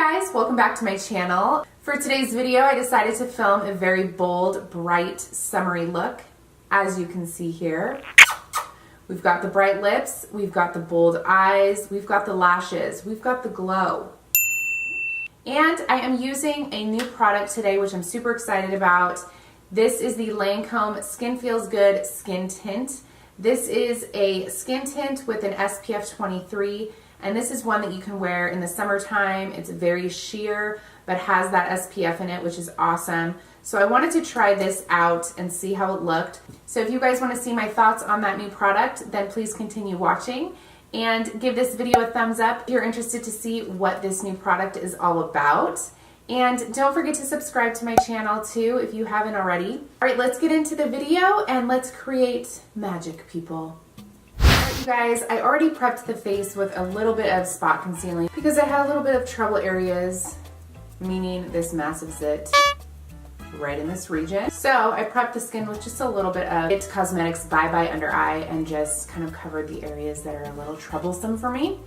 guys, welcome back to my channel. For today's video, I decided to film a very bold, bright, summery look. As you can see here, we've got the bright lips, we've got the bold eyes, we've got the lashes, we've got the glow. And I am using a new product today, which I'm super excited about. This is the Lancome Skin Feels Good Skin Tint. This is a skin tint with an SPF 23, and this is one that you can wear in the summertime. It's very sheer, but has that SPF in it, which is awesome. So I wanted to try this out and see how it looked. So if you guys want to see my thoughts on that new product, then please continue watching and give this video a thumbs up if you're interested to see what this new product is all about. And don't forget to subscribe to my channel too if you haven't already. All right, let's get into the video and let's create magic, people. Alright, you guys, I already prepped the face with a little bit of spot concealing because I had a little bit of trouble areas, meaning this massive zit right in this region. So I prepped the skin with just a little bit of It Cosmetics Bye Bye Under Eye and just kind of covered the areas that are a little troublesome for me.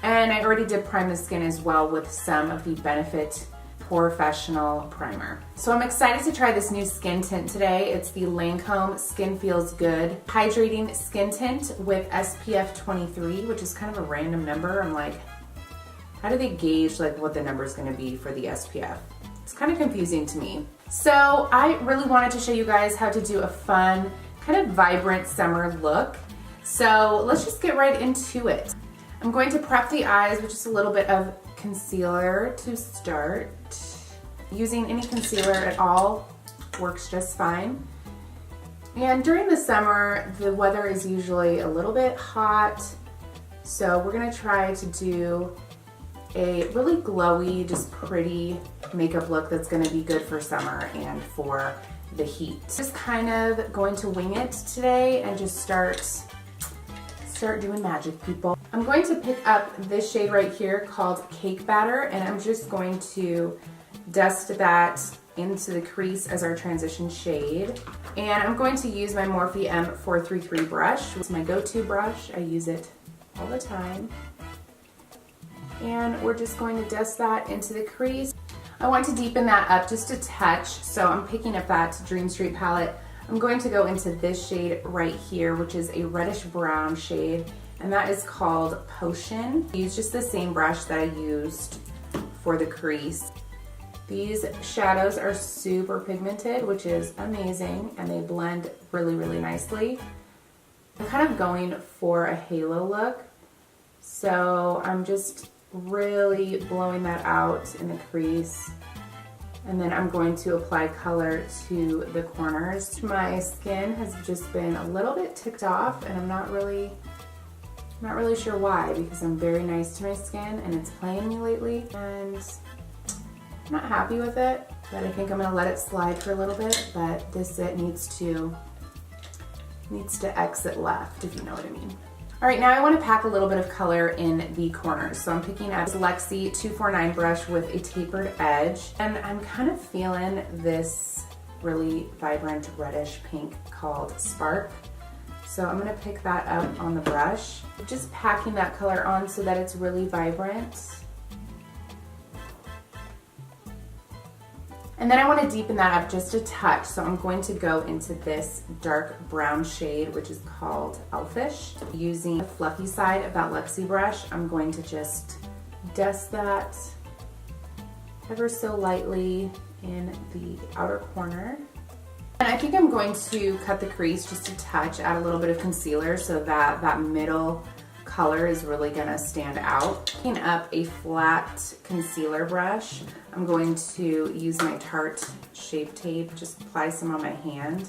And I already did prime the skin as well with some of the Benefit Professional Primer. So I'm excited to try this new skin tint today. It's the Lancome Skin Feels Good Hydrating Skin Tint with SPF 23, which is kind of a random number. I'm like, how do they gauge like what the number is going to be for the SPF? It's kind of confusing to me. So I really wanted to show you guys how to do a fun, kind of vibrant summer look. So let's just get right into it. I'm going to prep the eyes with just a little bit of concealer to start. Using any concealer at all works just fine. And during the summer, the weather is usually a little bit hot, so we're gonna try to do a really glowy, just pretty makeup look that's gonna be good for summer and for the heat. Just kind of going to wing it today and just start doing magic, people. I'm going to pick up this shade right here called Cake Batter, and I'm just going to dust that into the crease as our transition shade. And I'm going to use my Morphe M433 brush. It's my go-to brush. I use it all the time. And we're just going to dust that into the crease. I want to deepen that up just a touch, so I'm picking up that Dream Street palette. I'm going to go into this shade right here, which is a reddish brown shade, and that is called Potion. I use just the same brush that I used for the crease. These shadows are super pigmented, which is amazing, and they blend really, really nicely. I'm kind of going for a halo look, so I'm just really blowing that out in the crease. And then I'm going to apply color to the corners. My skin has just been a little bit ticked off, and I'm not really sure why, because I'm very nice to my skin and it's playing me lately, and I'm not happy with it, but I think I'm gonna let it slide for a little bit. But this zit needs to exit left, if you know what I mean. All right, now I want to pack a little bit of color in the corners. So I'm picking up this Lexi 249 brush with a tapered edge, and I'm kind of feeling this really vibrant reddish pink called Spark. So I'm gonna pick that up on the brush, just packing that color on so that it's really vibrant. And then I want to deepen that up just a touch, so I'm going to go into this dark brown shade, which is called Elfish. Using the fluffy side of that Lexi brush, I'm going to just dust that ever so lightly in the outer corner. And I think I'm going to cut the crease just a touch, add a little bit of concealer so that that middle color is really gonna stand out. Picking up a flat concealer brush, I'm going to use my Tarte Shape Tape, just apply some on my hand.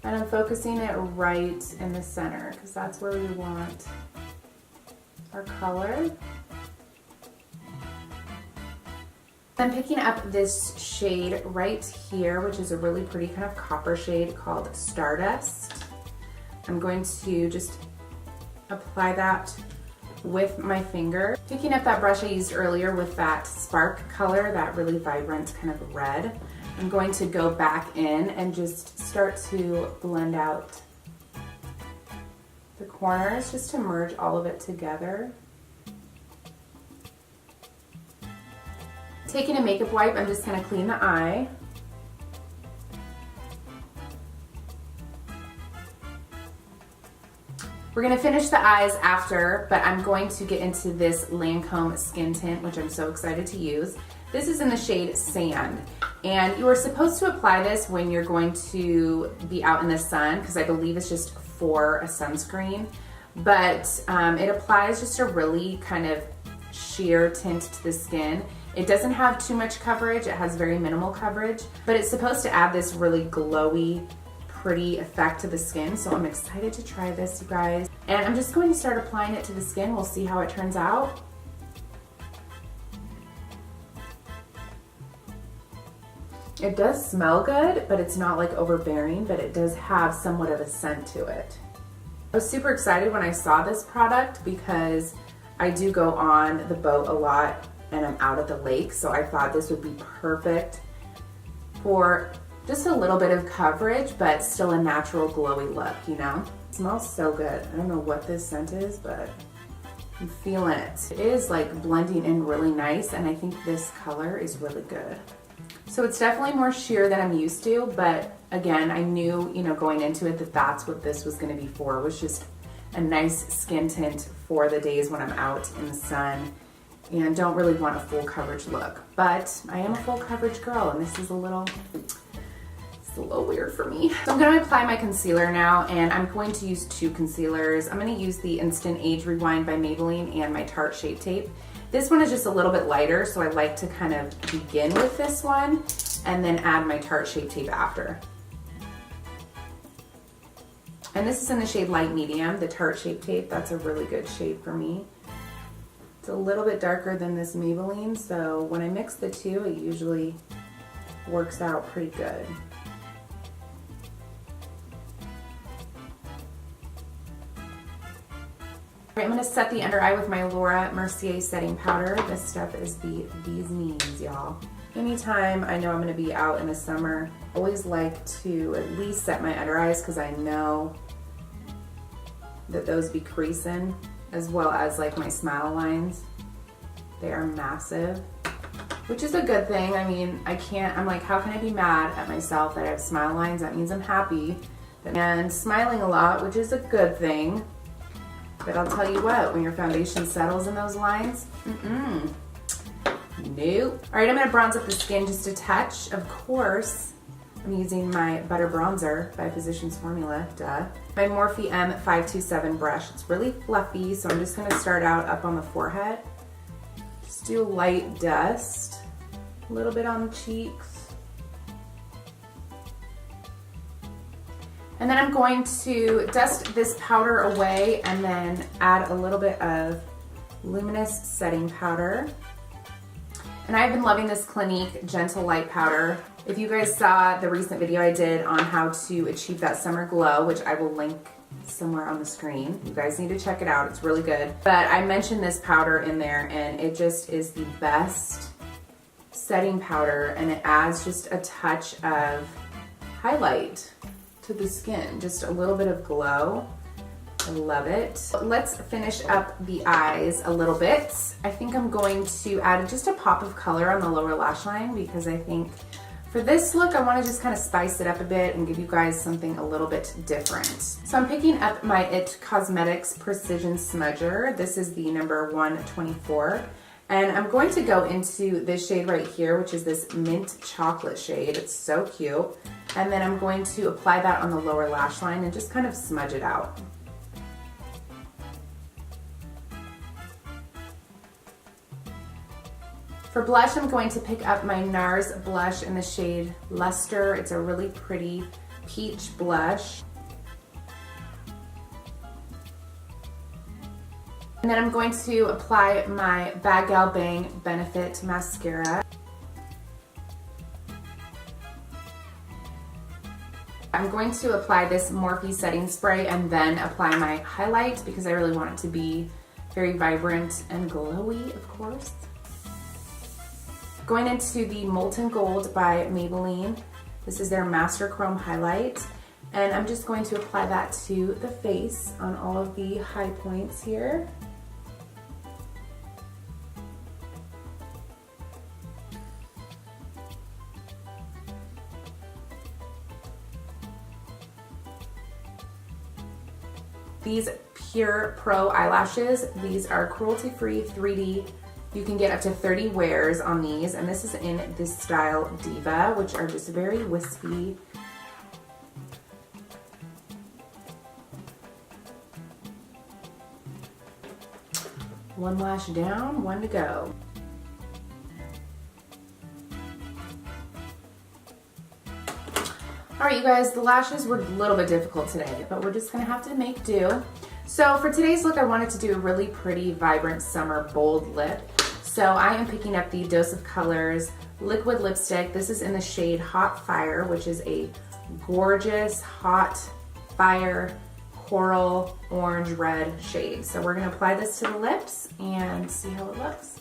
And I'm focusing it right in the center because that's where we want our color. I'm picking up this shade right here, which is a really pretty kind of copper shade called Stardust. I'm going to just apply that with my finger. Picking up that brush I used earlier with that Spark color, that really vibrant kind of red, I'm going to go back in and just start to blend out the corners just to merge all of it together. Taking a makeup wipe, I'm just gonna clean the eye. We're gonna finish the eyes after, but I'm going to get into this Lancome skin tint, which I'm so excited to use. This is in the shade Sand, and you are supposed to apply this when you're going to be out in the sun, because I believe it's just for a sunscreen, but it applies just a really kind of sheer tint to the skin. It doesn't have too much coverage, it has very minimal coverage, but it's supposed to add this really glowy, pretty effect to the skin, so I'm excited to try this, you guys. And I'm just going to start applying it to the skin. We'll see how it turns out. It does smell good, but it's not like overbearing, but it does have somewhat of a scent to it. I was super excited when I saw this product because I do go on the boat a lot and I'm out at the lake, so I thought this would be perfect for just a little bit of coverage, but still a natural glowy look, you know? It smells so good. I don't know what this scent is, but I'm feeling it. It is like blending in really nice, and I think this color is really good. So it's definitely more sheer than I'm used to, but again, I knew, you know, going into it that that's what this was gonna be for, was just a nice skin tint for the days when I'm out in the sun and don't really want a full coverage look. But I am a full coverage girl, and this is a little weird for me. So I'm gonna apply my concealer now, and I'm going to use two concealers. I'm gonna use the Instant Age Rewind by Maybelline and my Tarte Shape Tape. This one is just a little bit lighter, so I like to kind of begin with this one and then add my Tarte Shape Tape after. And this is in the shade Light Medium, the Tarte Shape Tape. That's a really good shade for me. It's a little bit darker than this Maybelline, so when I mix the two, it usually works out pretty good. I'm going to set the under eye with my Laura Mercier setting powder. This stuff is the bee's knees, y'all. Anytime I know I'm going to be out in the summer, I always like to at least set my under eyes because I know that those be creasing, as well as like my smile lines. They are massive, which is a good thing. I mean, I'm like, how can I be mad at myself that I have smile lines? That means I'm happy and smiling a lot, which is a good thing. But I'll tell you what, when your foundation settles in those lines, nope. All right, I'm gonna bronze up the skin just a touch. Of course, I'm using my Butter Bronzer by Physicians Formula, duh. My Morphe M527 brush. It's really fluffy, so I'm just gonna start out up on the forehead. Just do a light dust, a little bit on the cheeks. And then I'm going to dust this powder away and then add a little bit of luminous setting powder. And I've been loving this Clinique Gentle Light Powder. If you guys saw the recent video I did on how to achieve that summer glow, which I will link somewhere on the screen, you guys need to check it out, it's really good. But I mentioned this powder in there, and it just is the best setting powder, and it adds just a touch of highlight to the skin, just a little bit of glow. I love it. Let's finish up the eyes a little bit. I think I'm going to add just a pop of color on the lower lash line because I think for this look I want to just kind of spice it up a bit and give you guys something a little bit different. So I'm picking up my IT Cosmetics Precision Smudger. This is the number 124. And I'm going to go into this shade right here, which is this mint chocolate shade. It's so cute. And then I'm going to apply that on the lower lash line and just kind of smudge it out. For blush, I'm going to pick up my NARS blush in the shade Lustre. It's a really pretty peach blush. And then I'm going to apply my Bad Gal Bang Benefit Mascara. I'm going to apply this Morphe setting spray and then apply my highlight because I really want it to be very vibrant and glowy, of course. Going into the Molten Gold by Maybelline. This is their Master Chrome highlight. And I'm just going to apply that to the face on all of the high points here. these Pure Pro eyelashes. These are cruelty-free 3D. You can get up to 30 wears on these, and this is in this style Diva, which are just very wispy. One lash down, one to go. All right, you guys, the lashes were a little bit difficult today, but we're just gonna have to make do. So for today's look, I wanted to do a really pretty, vibrant summer bold lip. So I am picking up the Dose of Colors liquid lipstick. This is in the shade Hot Fire, which is a gorgeous hot fire coral orange red shade. So we're gonna apply this to the lips and see how it looks.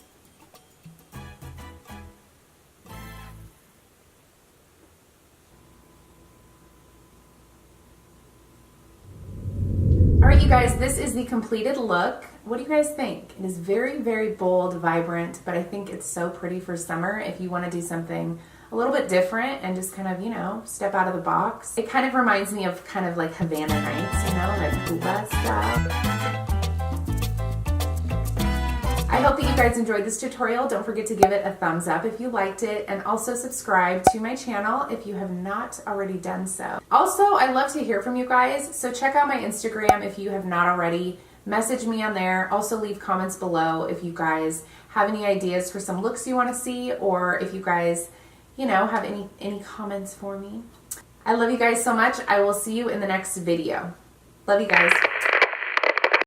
All right, you guys, this is the completed look. What do you guys think? It is very, very bold, vibrant, but I think it's so pretty for summer if you want to do something a little bit different and just kind of, you know, step out of the box. It kind of reminds me of kind of like Havana Nights, you know, like Cuba style. I hope that you guys enjoyed this tutorial. Don't forget to give it a thumbs up if you liked it, and also subscribe to my channel if you have not already done so. Also, I love to hear from you guys, so check out my Instagram if you have not already. Message me on there. Also leave comments below if you guys have any ideas for some looks you want to see, or if you guys, you know, have any comments for me. I love you guys so much. I will see you in the next video. Love you guys.